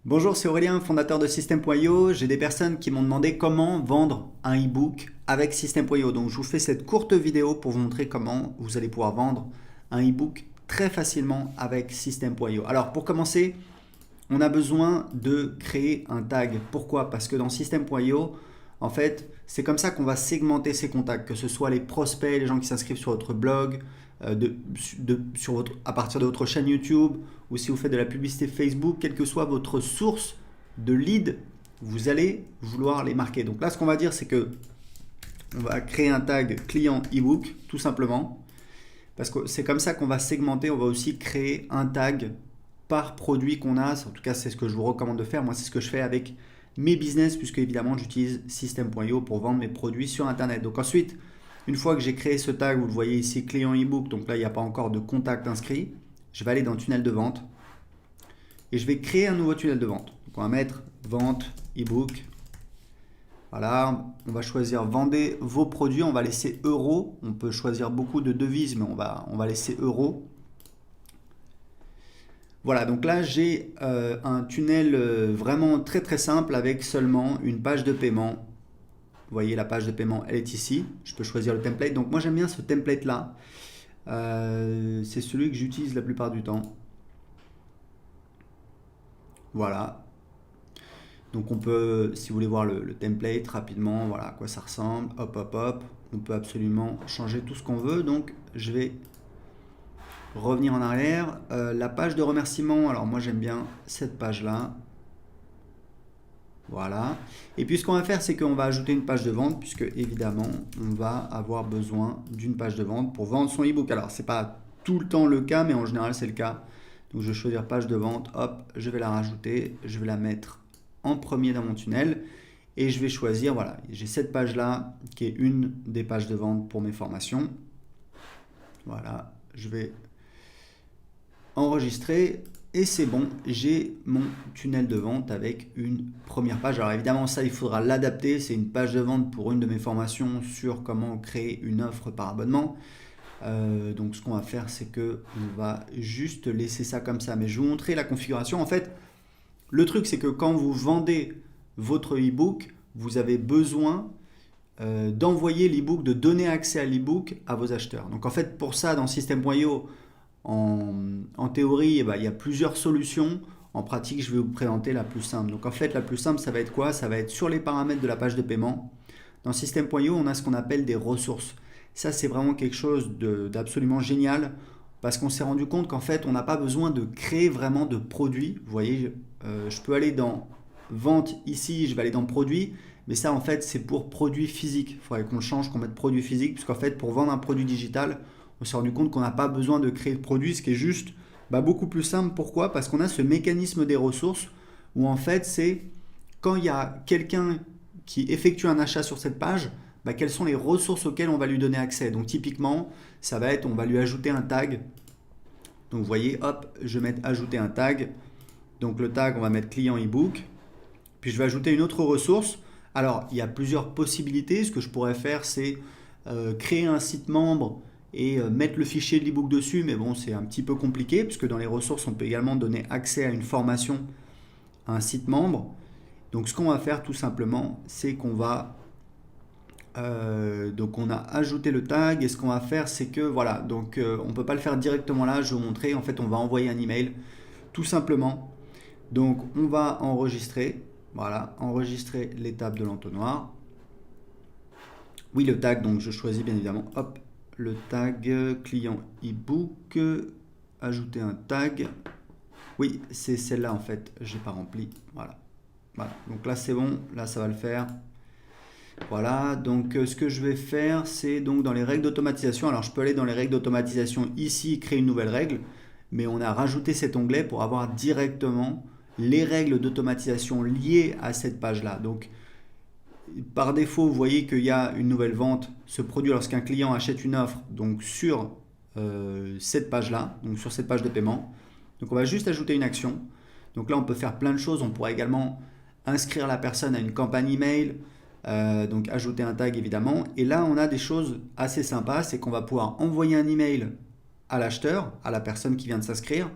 Bonjour, c'est Aurélien, fondateur de System.io. J'ai des personnes qui m'ont demandé comment vendre un e-book avec System.io. Donc je vous fais cette courte vidéo pour vous montrer comment vous allez pouvoir vendre un e-book très facilement avec System.io. Alors pour commencer, on a besoin de créer un tag. Pourquoi? Parce que dans System.io, en fait, c'est comme ça qu'on va segmenter ses contacts, que ce soit les prospects, les gens qui s'inscrivent sur votre blog, à partir de votre chaîne YouTube, ou si vous faites de la publicité Facebook, quelle que soit votre source de lead, vous allez vouloir les marquer. Donc là, ce qu'on va dire, c'est que on va créer un tag client ebook, tout simplement, parce que c'est comme ça qu'on va segmenter. On va aussi créer un tag par produit qu'on a. En tout cas, c'est ce que je vous recommande de faire. Moi, c'est ce que je fais avec mes business, puisque évidemment, j'utilise System.io pour vendre mes produits sur Internet. Donc ensuite, une fois que j'ai créé ce tag, vous le voyez ici, client ebook, donc là, il n'y a pas encore de contact inscrit. Je vais aller dans tunnel de vente et je vais créer un nouveau tunnel de vente. Donc on va mettre vente ebook. Voilà, on va choisir vendez vos produits, on va laisser euros. On peut choisir beaucoup de devises, mais on va laisser euros. Voilà, donc là j'ai un tunnel vraiment très très simple avec seulement une page de paiement. Vous voyez, la page de paiement, elle est ici. Je peux choisir le template. Donc moi j'aime bien ce template là. C'est celui que j'utilise la plupart du temps. Voilà. Donc on peut, si vous voulez voir le template rapidement, voilà à quoi ça ressemble. Hop, hop, hop. On peut absolument changer tout ce qu'on veut. Donc je vais revenir en arrière. La page de remerciement, alors moi j'aime bien cette page là. Voilà. Et puis ce qu'on va faire, c'est qu'on va ajouter une page de vente, puisque évidemment, on va avoir besoin d'une page de vente pour vendre son ebook. Alors, c'est pas tout le temps le cas, mais en général, c'est le cas. Donc, je vais choisir page de vente. Hop, je vais la rajouter. Je vais la mettre en premier dans mon tunnel. Et je vais choisir, voilà, j'ai cette page-là qui est une des pages de vente pour mes formations. Voilà, je vais enregistrer. Et c'est bon, j'ai mon tunnel de vente avec une première page. Alors évidemment, ça, il faudra l'adapter. C'est une page de vente pour une de mes formations sur comment créer une offre par abonnement. Donc ce qu'on va faire, c'est que on va juste laisser ça comme ça. Mais je vais vous montrer la configuration. En fait, le truc, c'est que quand vous vendez votre e-book, vous avez besoin d'envoyer l'e-book, de donner accès à l'e-book à vos acheteurs. Donc en fait, pour ça, dans System.io, en théorie, il y a plusieurs solutions. En pratique, je vais vous présenter la plus simple. Donc en fait, la plus simple, ça va être quoi? Ça va être sur les paramètres de la page de paiement. Dans System.io, on a ce qu'on appelle des ressources. Ça, c'est vraiment quelque chose d'absolument génial parce qu'on s'est rendu compte qu'en fait, on n'a pas besoin de créer vraiment de produits. Vous voyez, je peux aller dans vente ici, je vais aller dans produit. Mais ça, en fait, c'est pour produit physique. Il faudrait qu'on change, qu'on mette produit physique, puisqu'en fait, pour vendre un produit digital, on s'est rendu compte qu'on n'a pas besoin de créer de produit, ce qui est juste beaucoup plus simple. Pourquoi? Parce qu'on a ce mécanisme des ressources où en fait c'est quand il y a quelqu'un qui effectue un achat sur cette page, quelles sont les ressources auxquelles on va lui donner accès. Donc typiquement, ça va être, on va lui ajouter un tag. Donc vous voyez, hop, je vais mettre ajouter un tag. Donc le tag, on va mettre client ebook. Puis je vais ajouter une autre ressource. Alors il y a plusieurs possibilités. Ce que je pourrais faire, c'est créer un site membre et mettre le fichier de l'ebook dessus, mais bon, c'est un petit peu compliqué, puisque dans les ressources, on peut également donner accès à une formation, à un site membre. Donc ce qu'on va faire tout simplement, c'est qu'on va... donc on a ajouté le tag, et ce qu'on va faire, c'est que, voilà, donc on ne peut pas le faire directement là, je vais vous montrer, en fait on va envoyer un email, tout simplement. Donc on va enregistrer, voilà, enregistrer l'étape de l'entonnoir. Oui, le tag, donc je choisis bien évidemment, hop, le tag client ebook, ajouter un tag. Oui, c'est celle-là en fait, j'ai pas rempli. Voilà. Voilà. Donc là c'est bon, là ça va le faire. Voilà, donc ce que je vais faire, c'est donc dans les règles d'automatisation. Alors je peux aller dans les règles d'automatisation ici, créer une nouvelle règle, mais on a rajouté cet onglet pour avoir directement les règles d'automatisation liées à cette page-là. Donc par défaut, vous voyez qu'il y a une nouvelle vente se produit lorsqu'un client achète une offre donc sur cette page-là, donc sur cette page de paiement. Donc on va juste ajouter une action. Donc là, on peut faire plein de choses. On pourrait également inscrire la personne à une campagne email, donc ajouter un tag évidemment. Et là, on a des choses assez sympas, c'est qu'on va pouvoir envoyer un email à l'acheteur, à la personne qui vient de s'inscrire.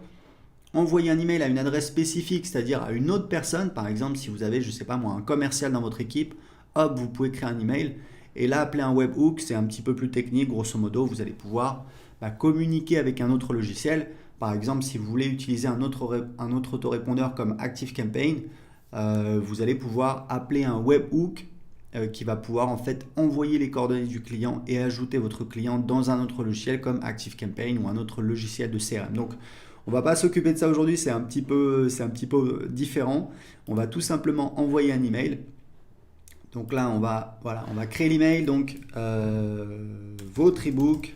envoyer un email à une adresse spécifique, c'est-à-dire à une autre personne. Par exemple, si vous avez, je ne sais pas moi, un commercial dans votre équipe, hop, vous pouvez créer un email. Et là, appeler un webhook, c'est un petit peu plus technique. Grosso modo, vous allez pouvoir communiquer avec un autre logiciel. Par exemple, si vous voulez utiliser un autre autorépondeur comme ActiveCampaign, vous allez pouvoir appeler un webhook qui va pouvoir en fait envoyer les coordonnées du client et ajouter votre client dans un autre logiciel comme ActiveCampaign ou un autre logiciel de CRM. Donc, on ne va pas s'occuper de ça aujourd'hui, c'est un petit peu différent. On va tout simplement envoyer un email. Donc là, on va créer l'email. Donc, votre ebook.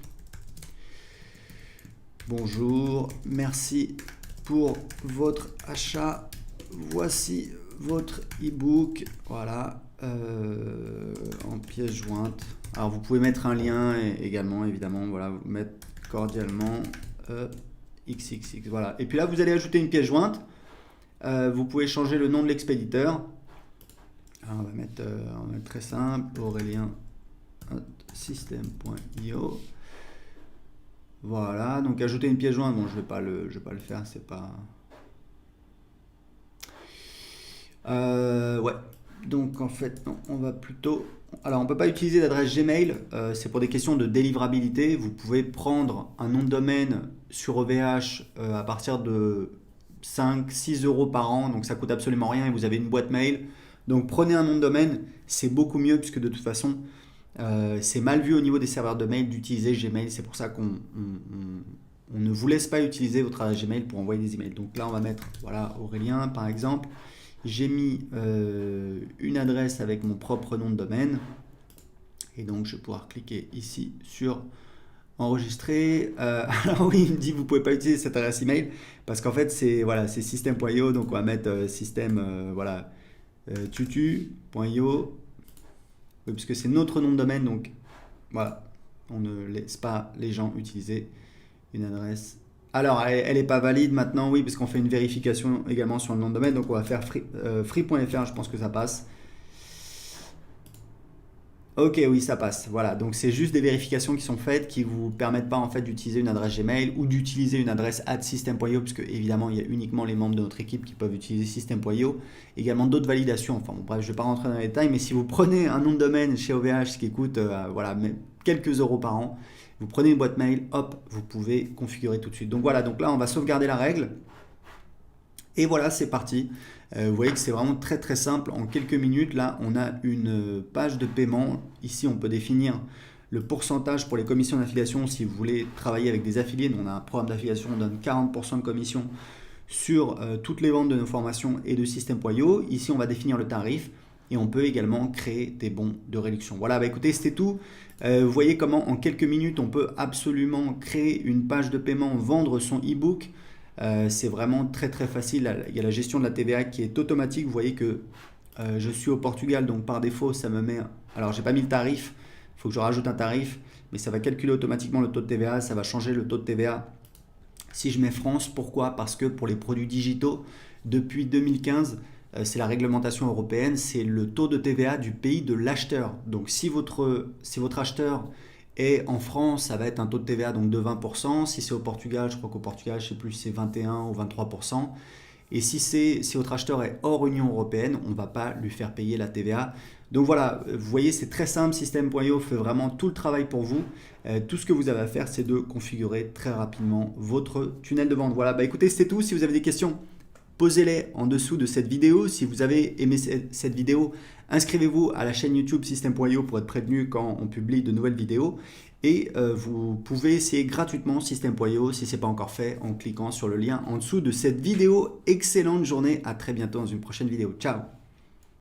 Bonjour, merci pour votre achat. Voici votre ebook. Voilà, en pièce jointe. Alors, vous pouvez mettre un lien également, évidemment. Voilà, vous mettre cordialement XXX. Voilà. Et puis là, vous allez ajouter une pièce jointe. Vous pouvez changer le nom de l'expéditeur. On va mettre très simple, Aurélien system.io. Voilà, donc ajouter une pièce jointe, bon je vais pas le faire, c'est pas... ouais, donc en fait, non, on va plutôt... Alors on peut pas utiliser d'adresse Gmail, c'est pour des questions de délivrabilité. Vous pouvez prendre un nom de domaine sur OVH à partir de 5-6 euros par an, donc ça coûte absolument rien et vous avez une boîte mail. Donc prenez un nom de domaine, c'est beaucoup mieux puisque de toute façon c'est mal vu au niveau des serveurs de mail d'utiliser Gmail. C'est pour ça qu'on ne vous laisse pas utiliser votre adresse Gmail pour envoyer des emails. Donc là on va mettre voilà Aurélien par exemple. J'ai mis une adresse avec mon propre nom de domaine et donc je vais pouvoir cliquer ici sur enregistrer. Alors oui, il me dit vous pouvez pas utiliser cette adresse email parce qu'en fait c'est voilà, c'est system.io, donc on va mettre system voilà tutu.io, oui, puisque c'est notre nom de domaine, donc voilà, on ne laisse pas les gens utiliser une adresse. Alors elle n'est pas valide maintenant, oui, parce qu'on fait une vérification également sur le nom de domaine, donc on va faire free.fr, je pense que ça passe. Ok, oui, ça passe. Voilà, donc c'est juste des vérifications qui sont faites qui vous permettent pas en fait d'utiliser une adresse Gmail ou d'utiliser une adresse @system.io, puisque évidemment il y a uniquement les membres de notre équipe qui peuvent utiliser system.io. Également d'autres validations. Enfin bon, bref, je vais pas rentrer dans les détails, mais si vous prenez un nom de domaine chez OVH, ce qui coûte voilà quelques euros par an, vous prenez une boîte mail, hop, vous pouvez configurer tout de suite. Donc voilà, donc là on va sauvegarder la règle. Et voilà, c'est parti. Vous voyez que c'est vraiment très très simple. En quelques minutes, là, on a une page de paiement. Ici, on peut définir le pourcentage pour les commissions d'affiliation. Si vous voulez travailler avec des affiliés, on a un programme d'affiliation, on donne 40% de commission sur toutes les ventes de nos formations et de system.io. Ici, on va définir le tarif et on peut également créer des bons de réduction. Voilà, écoutez, c'était tout. Vous voyez comment en quelques minutes, on peut absolument créer une page de paiement, vendre son e-book. C'est vraiment très très facile. Il y a la gestion de la TVA qui est automatique. Vous voyez que je suis au Portugal, donc par défaut ça me met... Alors j'ai pas mis le tarif, il faut que je rajoute un tarif, mais ça va calculer automatiquement le taux de TVA, ça va changer le taux de TVA si je mets France. Pourquoi? Parce que pour les produits digitaux, depuis 2015, c'est la réglementation européenne, c'est le taux de TVA du pays de l'acheteur. Donc si votre acheteur et en France, ça va être un taux de TVA donc de 20%. Si c'est au Portugal, je crois qu'au Portugal, je ne sais plus si c'est 21 ou 23%. Et si votre acheteur est hors Union européenne, on ne va pas lui faire payer la TVA. Donc voilà, vous voyez, c'est très simple. System.io fait vraiment tout le travail pour vous. Tout ce que vous avez à faire, c'est de configurer très rapidement votre tunnel de vente. Voilà, écoutez, c'est tout. Si vous avez des questions, posez-les en dessous de cette vidéo. Si vous avez aimé cette vidéo, inscrivez-vous à la chaîne YouTube System.io pour être prévenu quand on publie de nouvelles vidéos. Et vous pouvez essayer gratuitement System.io si ce n'est pas encore fait en cliquant sur le lien en dessous de cette vidéo. Excellente journée, à très bientôt dans une prochaine vidéo. Ciao!